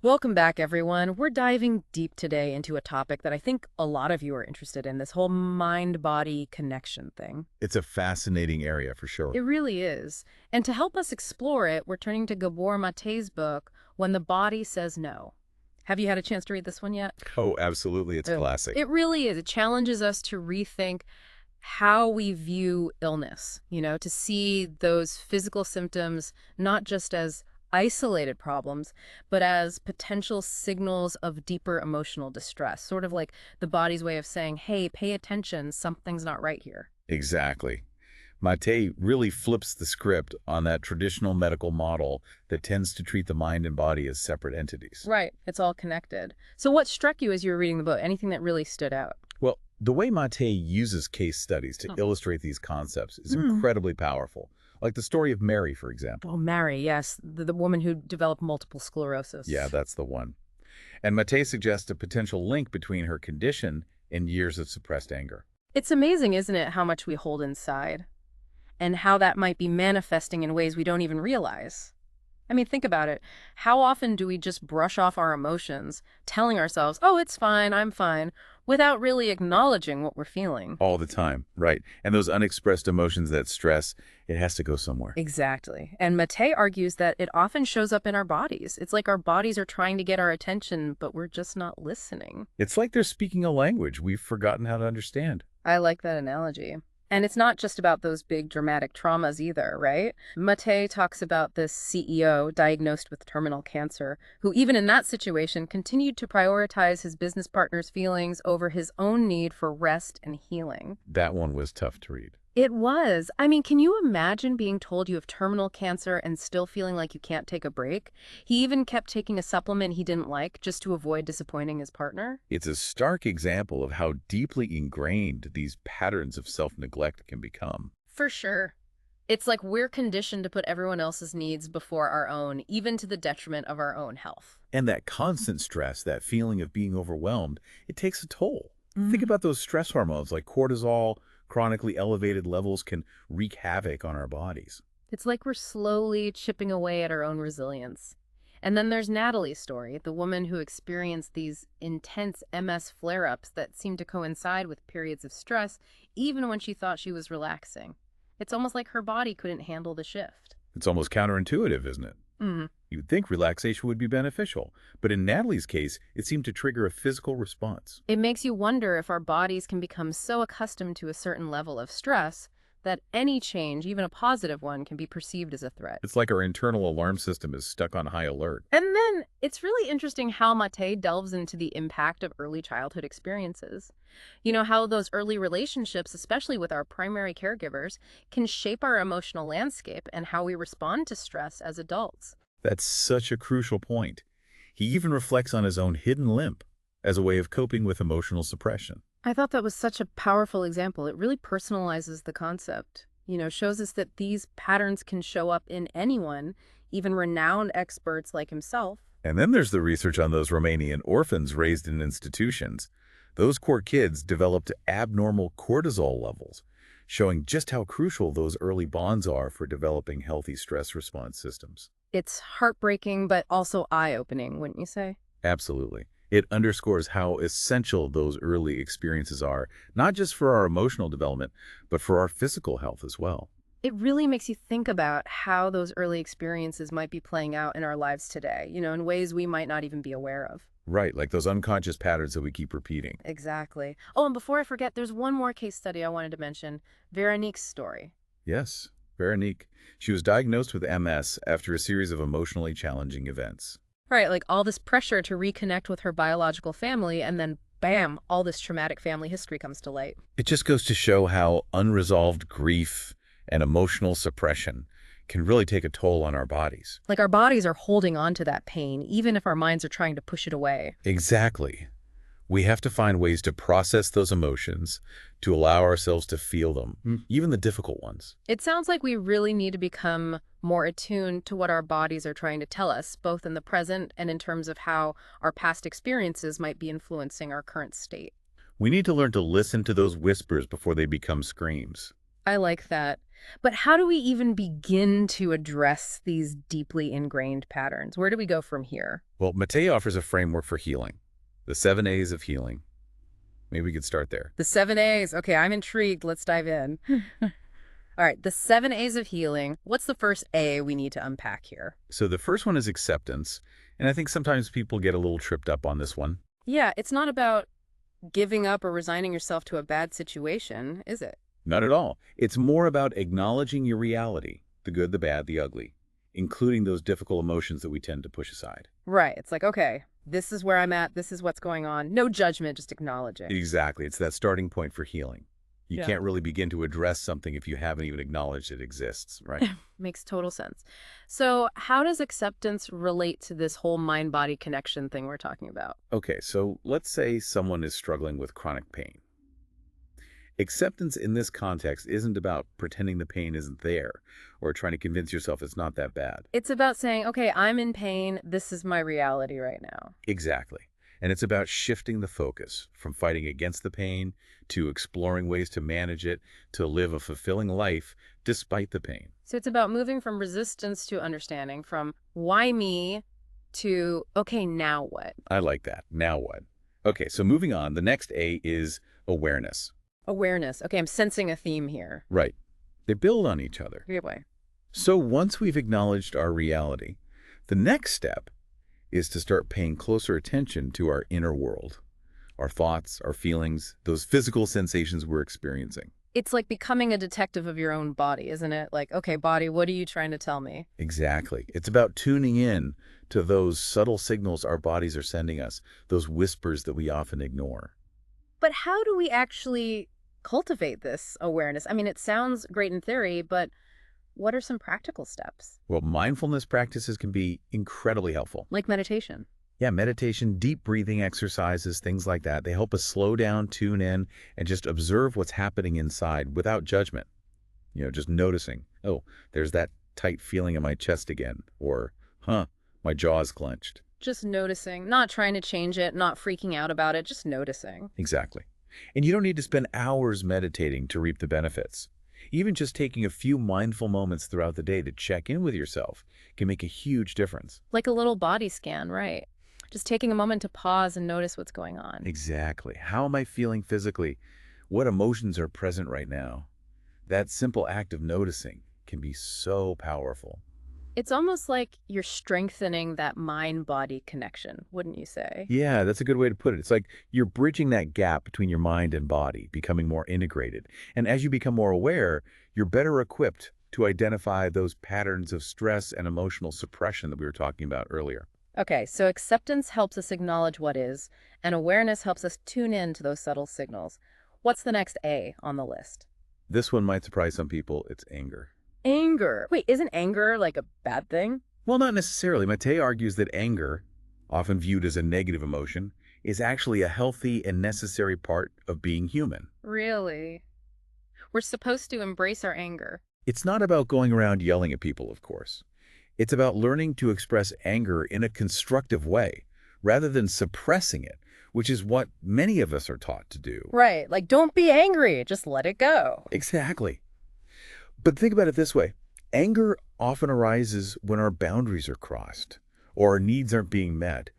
Welcome back, everyone. We're diving deep today into a topic that I think a lot of you are interested in, this whole mind-body connection thing. It's a fascinating area for sure. It really is. And to help us explore it, we're turning to Gabor Mate's book, When the Body Says No. Have you had a chance to read this one yet? Oh, absolutely. It's Oh. classic. It really is. It challenges us to rethink how we view illness, to see those physical symptoms not just as isolated problems, but as potential signals of deeper emotional distress, sort of like the body's way of saying, hey, pay attention, something's not right here. Exactly. Mate really flips the script on that traditional medical model that tends to treat the mind and body as separate entities. Right, it's all connected. So what struck you as you were reading the book? Anything that really stood out? Well, the way Mate uses case studies to illustrate these concepts is Hmm. incredibly powerful. Like the story of Mary, for example. Oh, Mary, yes, the woman who developed multiple Yeah, sclerosis. that's the one. And Mate suggests a potential link between her condition and years of suppressed anger. It's amazing, isn't it, how much we hold inside? And how that might be manifesting in ways we don't even realize. I mean, think about it. How often do we just brush off our emotions, telling ourselves, oh, it's fine, I'm fine, without really acknowledging what we're feeling? All the time, right? And those unexpressed emotions, that stress, it has to go somewhere. Exactly. And Mate argues that it often shows up in our bodies. It's like our bodies are trying to get our attention, but we're just not listening. It's like they're speaking a language we've forgotten how to understand. I like that analogy. And it's not just about those big dramatic traumas either, right? Mate talks about this CEO diagnosed with terminal cancer, who even in that situation continued to prioritize his business partner's feelings over his own need for rest and healing. That one was tough to read. It was. I mean, can you imagine being told you have terminal cancer and still feeling like you can't take a break? He even kept taking a supplement he didn't like just to avoid disappointing his partner. It's a stark example of how deeply ingrained these patterns of self-neglect can become. For sure. It's like we're conditioned to put everyone else's needs before our own, even to the detriment of our own health. And that constant stress, that feeling of being overwhelmed, it takes a toll. Think Mm. about those stress hormones like cortisol. Chronically elevated levels can wreak havoc on our bodies. It's like we're slowly chipping away at our own resilience. And then there's Natalie's story, the woman who experienced these intense MS flare ups that seemed to coincide with periods of stress, even when she thought she was relaxing. It's almost like her body couldn't handle the shift. It's almost counterintuitive, isn't it? Mm. You'd think relaxation would be beneficial, but in Natalie's case, it seemed to trigger a physical response. It makes you wonder if our bodies can become so accustomed to a certain level of stress that any change, even a positive one, can be perceived as a threat. It's like our internal alarm system is stuck on high alert. And then it's really interesting how Mate delves into the impact of early childhood experiences. You know, how those early relationships, especially with our primary caregivers, can shape our emotional landscape and how we respond to stress as adults. That's such a crucial point. He even reflects on his own hidden limp as a way of coping with emotional suppression. I thought that was such a powerful example. It really personalizes the concept. Shows us that these patterns can show up in anyone, even renowned experts like himself. And then there's the research on those Romanian orphans raised in institutions. Those poor kids developed abnormal cortisol levels, showing just how crucial those early bonds are for developing healthy stress response systems. It's heartbreaking, but also eye-opening, wouldn't you say? Absolutely. It underscores how essential those early experiences are, not just for our emotional development, but for our physical health as well. It really makes you think about how those early experiences might be playing out in our lives today, in ways we might not even be aware of. Right, like those unconscious patterns that we keep repeating. Exactly. Oh, and before I forget, there's one more case study I wanted to mention, Veronique's story. Yes, Veronique. She was diagnosed with MS after a series of emotionally challenging events. Right, like all this pressure to reconnect with her biological family, and then bam, all this traumatic family history comes to light. It just goes to show how unresolved grief and emotional suppression can really take a toll on our bodies. Like our bodies are holding on to that pain, even if our minds are trying to push it away. Exactly. We have to find ways to process those emotions, to allow ourselves to feel them, even the difficult ones. It sounds like we really need to become more attuned to what our bodies are trying to tell us, both in the present and in terms of how our past experiences might be influencing our current state. We need to learn to listen to those whispers before they become screams. I like that. But how do we even begin to address these deeply ingrained patterns? Where do we go from here? Well, Mattei offers a framework for healing, the 7 A's of healing. Maybe we could start there. The 7 A's. Okay, I'm intrigued. Let's dive in. All right, the 7 A's of healing. What's the first A we need to unpack here? So the first one is acceptance, and I think sometimes people get a little tripped up on this one. Yeah, it's not about giving up or resigning yourself to a bad situation, is it? Not at all. It's more about acknowledging your reality, the good, the bad, the ugly, including those difficult emotions that we tend to push aside. Right. It's like, okay, this is where I'm at. This is what's going on. No judgment, just acknowledging. Exactly. It's that starting point for healing. You Yeah. can't really begin to address something if you haven't even acknowledged it exists, right? Makes total sense. So how does acceptance relate to this whole mind-body connection thing we're talking about? Okay, so let's say someone is struggling with chronic pain. Acceptance in this context isn't about pretending the pain isn't there or trying to convince yourself it's not that bad. It's about saying, okay, I'm in pain. This is my reality right now. Exactly. And it's about shifting the focus from fighting against the pain to exploring ways to manage it, to live a fulfilling life despite the pain. So it's about moving from resistance to understanding, from why me to, okay, now what? I like that. Now what? Okay, so moving on, the next A is awareness. Awareness. Okay, I'm sensing a theme here. Right. They build on each other. Great way. So once we've acknowledged our reality, the next step is to start paying closer attention to our inner world, our thoughts, our feelings, those physical sensations we're experiencing. It's like becoming a detective of your own body, isn't it? Like, okay, body, what are you trying to tell me? Exactly. It's about tuning in to those subtle signals our bodies are sending us, those whispers that we often ignore. But how do we actually cultivate this awareness? I mean, it sounds great in theory, but what are some practical steps? Well, mindfulness practices can be incredibly helpful. Like meditation. Yeah, meditation, deep breathing exercises, things like that. They help us slow down, tune in, and just observe what's happening inside without judgment. Just noticing, oh, there's that tight feeling in my chest again, or, my jaw's clenched. Just noticing, not trying to change it, not freaking out about it, just noticing. Exactly. And you don't need to spend hours meditating to reap the benefits. Even just taking a few mindful moments throughout the day to check in with yourself can make a huge difference. Like a little body scan, right? Just taking a moment to pause and notice what's going on. Exactly. How am I feeling physically? What emotions are present right now? That simple act of noticing can be so powerful. It's almost like you're strengthening that mind-body connection, wouldn't you say? Yeah, that's a good way to put it. It's like you're bridging that gap between your mind and body, becoming more integrated. And as you become more aware, you're better equipped to identify those patterns of stress and emotional suppression that we were talking about earlier. Okay, so acceptance helps us acknowledge what is, and awareness helps us tune in to those subtle signals. What's the next A on the list? This one might surprise some people. It's anger. Anger. Wait, isn't anger like a bad thing? Well, not necessarily. Mattei argues that anger, often viewed as a negative emotion, is actually a healthy and necessary part of being human. Really? We're supposed to embrace our anger. It's not about going around yelling at people, of course. It's about learning to express anger in a constructive way, rather than suppressing it, which is what many of us are taught to do. Right, like don't be angry, just let it go. Exactly. But think about it this way. Anger often arises when our boundaries are crossed or our needs aren't being met.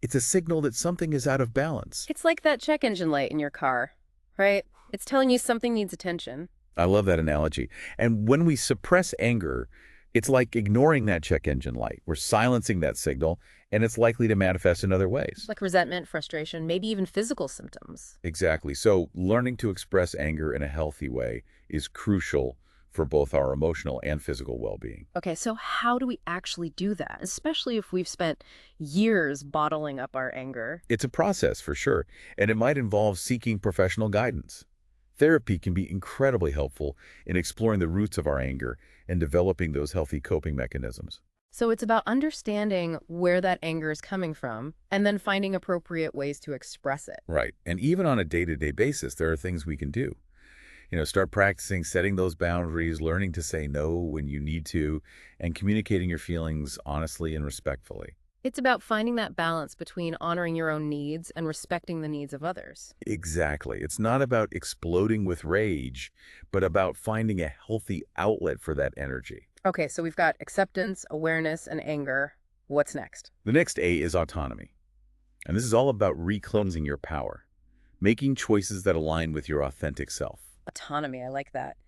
It's a signal that something is out of balance. It's like that check engine light in your car, right? It's telling you something needs attention. I love that analogy. And when we suppress anger, it's like ignoring that check engine light. We're silencing that signal, and it's likely to manifest in other ways. Like resentment, frustration, maybe even physical symptoms. Exactly. So learning to express anger in a healthy way is crucial for both our emotional and physical well-being. Okay, so how do we actually do that, especially if we've spent years bottling up our anger? It's a process for sure, and it might involve seeking professional guidance. Therapy can be incredibly helpful in exploring the roots of our anger and developing those healthy coping mechanisms. So it's about understanding where that anger is coming from and then finding appropriate ways to express it. Right. And even on a day-to-day basis, there are things we can do. Start practicing setting those boundaries, learning to say no when you need to, and communicating your feelings honestly and respectfully. It's about finding that balance between honoring your own needs and respecting the needs of others. Exactly. It's not about exploding with rage, but about finding a healthy outlet for that energy. Okay, so we've got acceptance, awareness, and anger. What's next? The next A is autonomy. And this is all about reclaiming your power, making choices that align with your authentic self. Autonomy, I like that.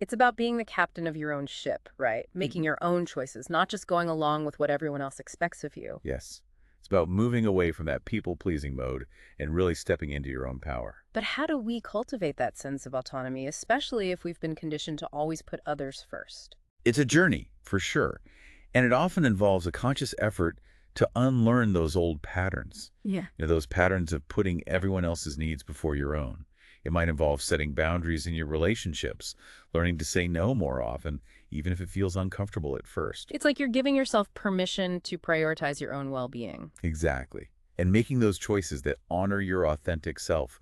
It's about being the captain of your own ship, right? Making your own choices, not just going along with what everyone else expects of you. Yes. It's about moving away from that people-pleasing mode and really stepping into your own power. But how do we cultivate that sense of autonomy, especially if we've been conditioned to always put others first? It's a journey, for sure, and it often involves a conscious effort to unlearn those old patterns. Yeah. Those patterns of putting everyone else's needs before your own. It might involve setting boundaries in your relationships, learning to say no more often, even if it feels uncomfortable at first. It's like you're giving yourself permission to prioritize your own well-being. Exactly. And making those choices that honor your authentic self,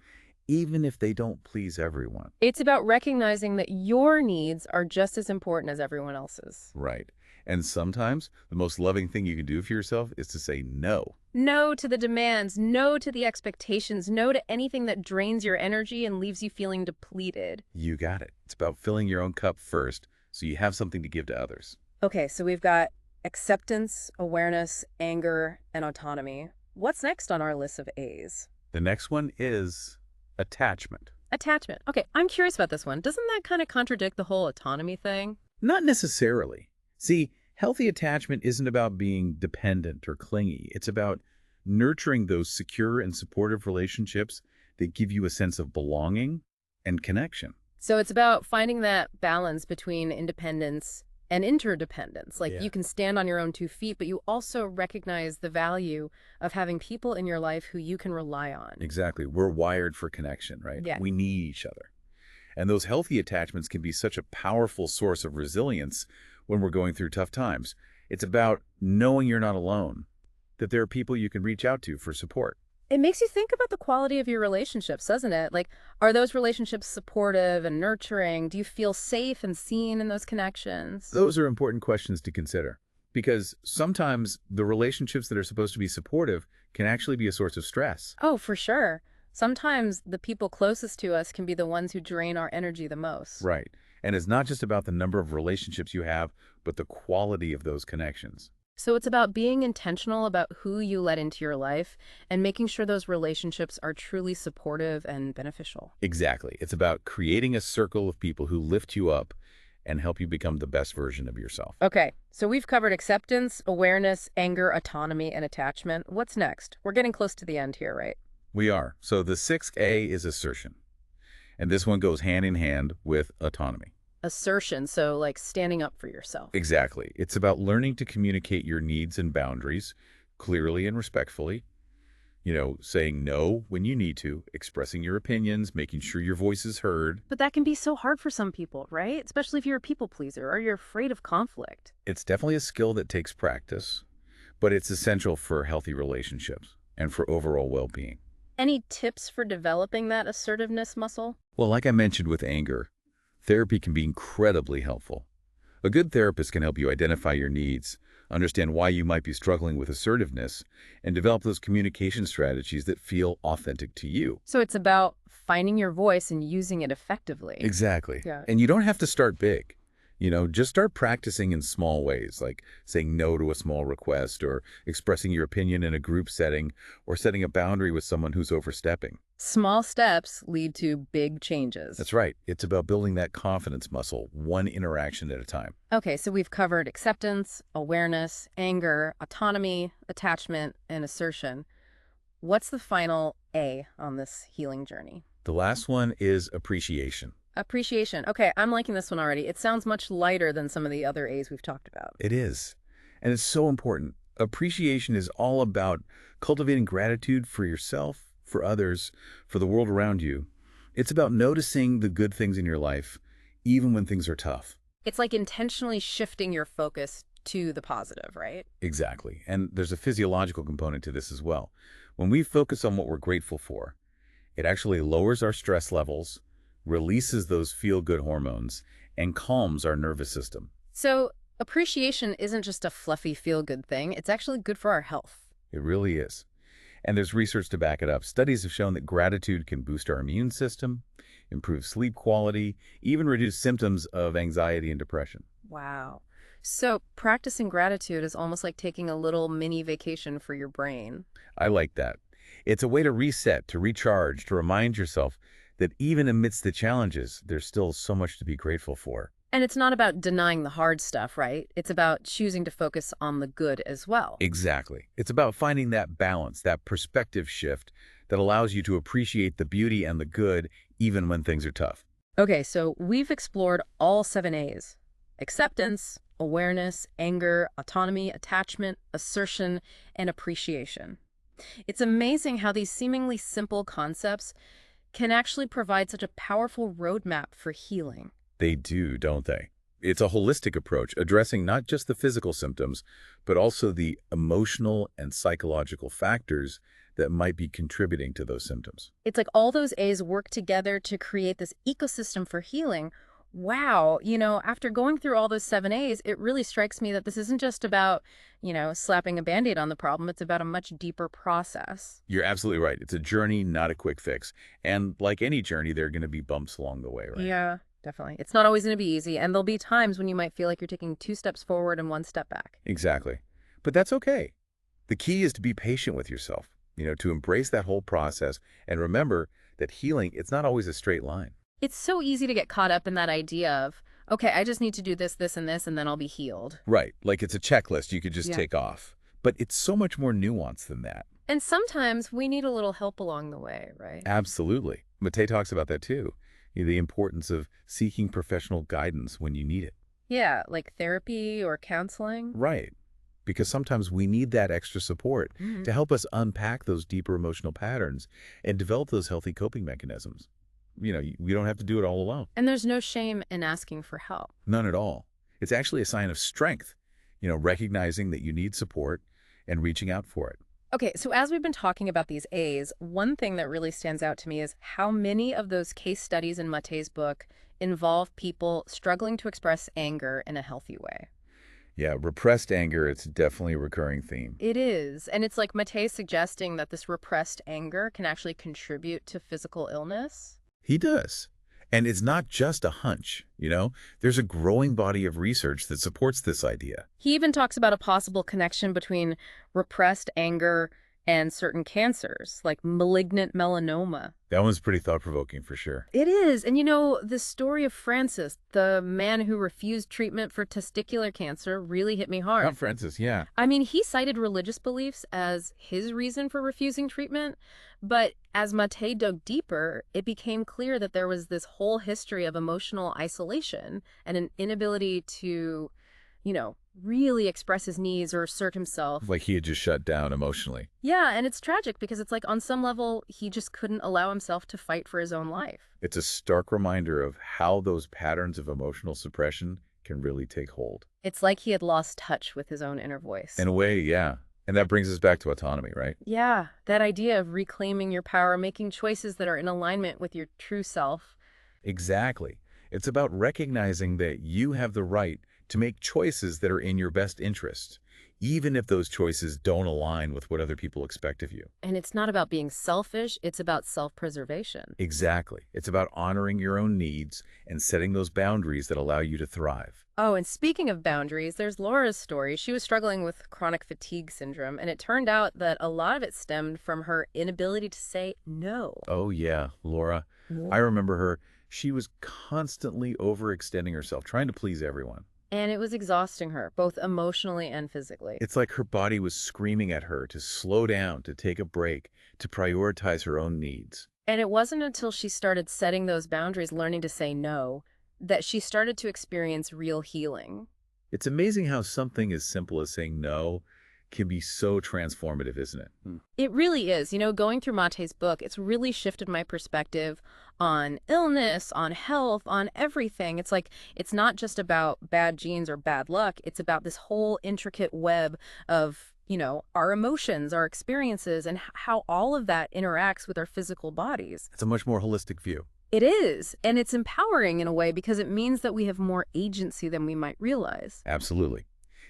even if they don't please everyone. It's about recognizing that your needs are just as important as everyone else's. Right. And sometimes the most loving thing you can do for yourself is to say no. No to the demands, no to the expectations, no to anything that drains your energy and leaves you feeling depleted. You got it. It's about filling your own cup first so you have something to give to others. Okay, so we've got acceptance, awareness, anger, and autonomy. What's next on our list of A's? The next one is attachment. Attachment. Okay, I'm curious about this one. Doesn't that kind of contradict the whole autonomy thing? Not necessarily. See, healthy attachment isn't about being dependent or clingy. It's about nurturing those secure and supportive relationships that give you a sense of belonging and connection. So it's about finding that balance between independence and interdependence. Like Yeah. you can stand on your own 2 feet, but you also recognize the value of having people in your life who you can rely on. Exactly. We're wired for connection, right? Yeah. We need each other. And those healthy attachments can be such a powerful source of resilience when we're going through tough times. It's about knowing you're not alone, that there are people you can reach out to for support. It makes you think about the quality of your relationships, doesn't it? Like, are those relationships supportive and nurturing? Do you feel safe and seen in those connections? Those are important questions to consider because sometimes the relationships that are supposed to be supportive can actually be a source of stress. Oh, for sure. Sometimes the people closest to us can be the ones who drain our energy the most. Right. And it's not just about the number of relationships you have, but the quality of those connections. So it's about being intentional about who you let into your life and making sure those relationships are truly supportive and beneficial. Exactly. It's about creating a circle of people who lift you up and help you become the best version of yourself. Okay, so we've covered acceptance, awareness, anger, autonomy, and attachment. What's next? We're getting close to the end here, right? We are. So the sixth A is assertion. And this one goes hand in hand with autonomy. Assertion, so like standing up for yourself. Exactly. It's about learning to communicate your needs and boundaries clearly and respectfully. Saying no when you need to, expressing your opinions, making sure your voice is heard. But that can be so hard for some people, right? Especially if you're a people pleaser or you're afraid of conflict. It's definitely a skill that takes practice, but it's essential for healthy relationships and for overall well-being. Any tips for developing that assertiveness muscle? Well, like I mentioned with anger, therapy can be incredibly helpful. A good therapist can help you identify your needs, understand why you might be struggling with assertiveness, and develop those communication strategies that feel authentic to you. So it's about finding your voice and using it effectively. Exactly. Yeah. And you don't have to start big. Just start practicing in small ways, like saying no to a small request or expressing your opinion in a group setting or setting a boundary with someone who's overstepping. Small steps lead to big changes. That's right. It's about building that confidence muscle, one interaction at a time. Okay, so we've covered acceptance, awareness, anger, autonomy, attachment, and assertion. What's the final A on this healing journey? The last one is appreciation. Appreciation. Okay, I'm liking this one already. It sounds much lighter than some of the other A's we've talked about. It is. And it's so important. Appreciation is all about cultivating gratitude for yourself, for others, for the world around you. It's about noticing the good things in your life, even when things are tough. It's like intentionally shifting your focus to the positive, right? Exactly. And there's a physiological component to this as well. When we focus on what we're grateful for, it actually lowers our stress levels, releases those feel-good hormones, and calms our nervous system. So appreciation isn't just a fluffy feel-good thing. It's actually good for our health. It really is. And there's research to back it up. Studies have shown that gratitude can boost our immune system, improve sleep quality, even reduce symptoms of anxiety and depression. Wow. So practicing gratitude is almost like taking a little mini vacation for your brain. I like that. It's a way to reset, to recharge, to remind yourself that even amidst the challenges, there's still so much to be grateful for. And it's not about denying the hard stuff, right? It's about choosing to focus on the good as well. Exactly. It's about finding that balance, that perspective shift that allows you to appreciate the beauty and the good even when things are tough. Okay, so we've explored all 7 A's: acceptance, awareness, anger, autonomy, attachment, assertion, and appreciation. It's amazing how these seemingly simple concepts can actually provide such a powerful roadmap for healing. They do, don't they? It's a holistic approach, addressing not just the physical symptoms, but also the emotional and psychological factors that might be contributing to those symptoms. It's like all those A's work together to create this ecosystem for healing. Wow, after going through all those 7 A's, it really strikes me that this isn't just about, slapping a Band-Aid on the problem. It's about a much deeper process. You're absolutely right. It's a journey, not a quick fix. And like any journey, there are going to be bumps along the way, right? Yeah, definitely. It's not always going to be easy, and there'll be times when you might feel like you're taking 2 steps forward and 1 step back. Exactly. But that's okay. The key is to be patient with yourself, to embrace that whole process and remember that healing, it's not always a straight line. It's so easy to get caught up in that idea of, okay, I just need to do this, this, and this, and then I'll be healed. Right. Like it's a checklist you could just Yeah. take off. But it's so much more nuanced than that. And sometimes we need a little help along the way, right? Absolutely. Matei talks about that too. The importance of seeking professional guidance when you need it. Yeah, like therapy or counseling. Right. Because sometimes we need that extra support Mhm. to help us unpack those deeper emotional patterns and develop those healthy coping mechanisms. We don't have to do it all alone. And there's no shame in asking for help. None at all. It's actually a sign of strength, recognizing that you need support and reaching out for it. Okay, so as we've been talking about these A's, one thing that really stands out to me is how many of those case studies in Matei's book involve people struggling to express anger in a healthy way. Yeah, repressed anger, it's definitely a recurring theme. It is. And it's like Matei suggesting that this repressed anger can actually contribute to physical illness. He does. And it's not just a hunch. There's a growing body of research that supports this idea. He even talks about a possible connection between repressed anger and certain cancers, like malignant melanoma. That one's pretty thought-provoking for sure. It is. And the story of Francis, the man who refused treatment for testicular cancer, really hit me hard. Count Francis, yeah. I mean, he cited religious beliefs as his reason for refusing treatment, but as Matei dug deeper, it became clear that there was this whole history of emotional isolation and an inability to, really express his needs or assert himself. Like he had just shut down emotionally. Yeah, and it's tragic because it's like on some level, he just couldn't allow himself to fight for his own life. It's a stark reminder of how those patterns of emotional suppression can really take hold. It's like he had lost touch with his own inner voice. In a way, yeah. And that brings us back to autonomy, right? Yeah, that idea of reclaiming your power, making choices that are in alignment with your true self. Exactly. It's about recognizing that you have the right to make choices that are in your best interest, even if those choices don't align with what other people expect of you. And it's not about being selfish, it's about self-preservation. Exactly. It's about honoring your own needs and setting those boundaries that allow you to thrive. Oh, and speaking of boundaries, there's Laura's story. She was struggling with chronic fatigue syndrome, and it turned out that a lot of it stemmed from her inability to say no. Oh, yeah, Laura. I remember her. She was constantly overextending herself, trying to please everyone. And it was exhausting her, both emotionally and physically. It's like her body was screaming at her to slow down, to take a break, to prioritize her own needs. And it wasn't until she started setting those boundaries, learning to say no, that she started to experience real healing. It's amazing how something as simple as saying no can be so transformative, isn't it? It really is. Going through Matei's book, it's really shifted my perspective on illness, on health, on everything. It's like, it's not just about bad genes or bad luck. It's about this whole intricate web of, our emotions, our experiences, and how all of that interacts with our physical bodies. It's a much more holistic view. It is. And it's empowering in a way because it means that we have more agency than we might realize. Absolutely.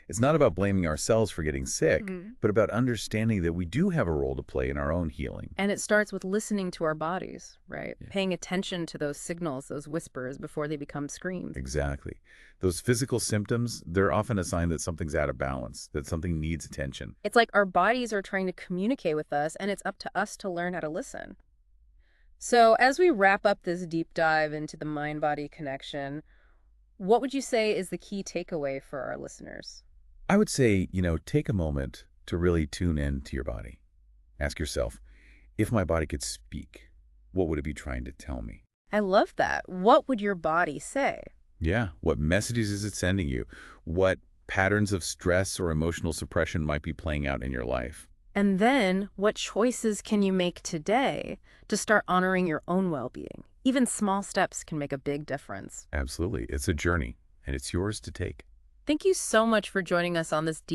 It's not about blaming ourselves for getting sick, Mhm. but about understanding that we do have a role to play in our own healing. And it starts with listening to our bodies, right? Yeah. Paying attention to those signals, those whispers, before they become screams. Exactly. Those physical symptoms, they're often a sign that something's out of balance, that something needs attention. It's like our bodies are trying to communicate with us, and it's up to us to learn how to listen. So, as we wrap up this deep dive into the mind body connection, what would you say is the key takeaway for our listeners? I would say, take a moment to really tune in to your body. Ask yourself, if my body could speak, what would it be trying to tell me? I love that. What would your body say? Yeah, what messages is it sending you? What patterns of stress or emotional suppression might be playing out in your life? And then, what choices can you make today to start honoring your own well being? Even small steps can make a big difference. Absolutely. It's a journey, and it's yours to take. Thank you so much for joining us on this deep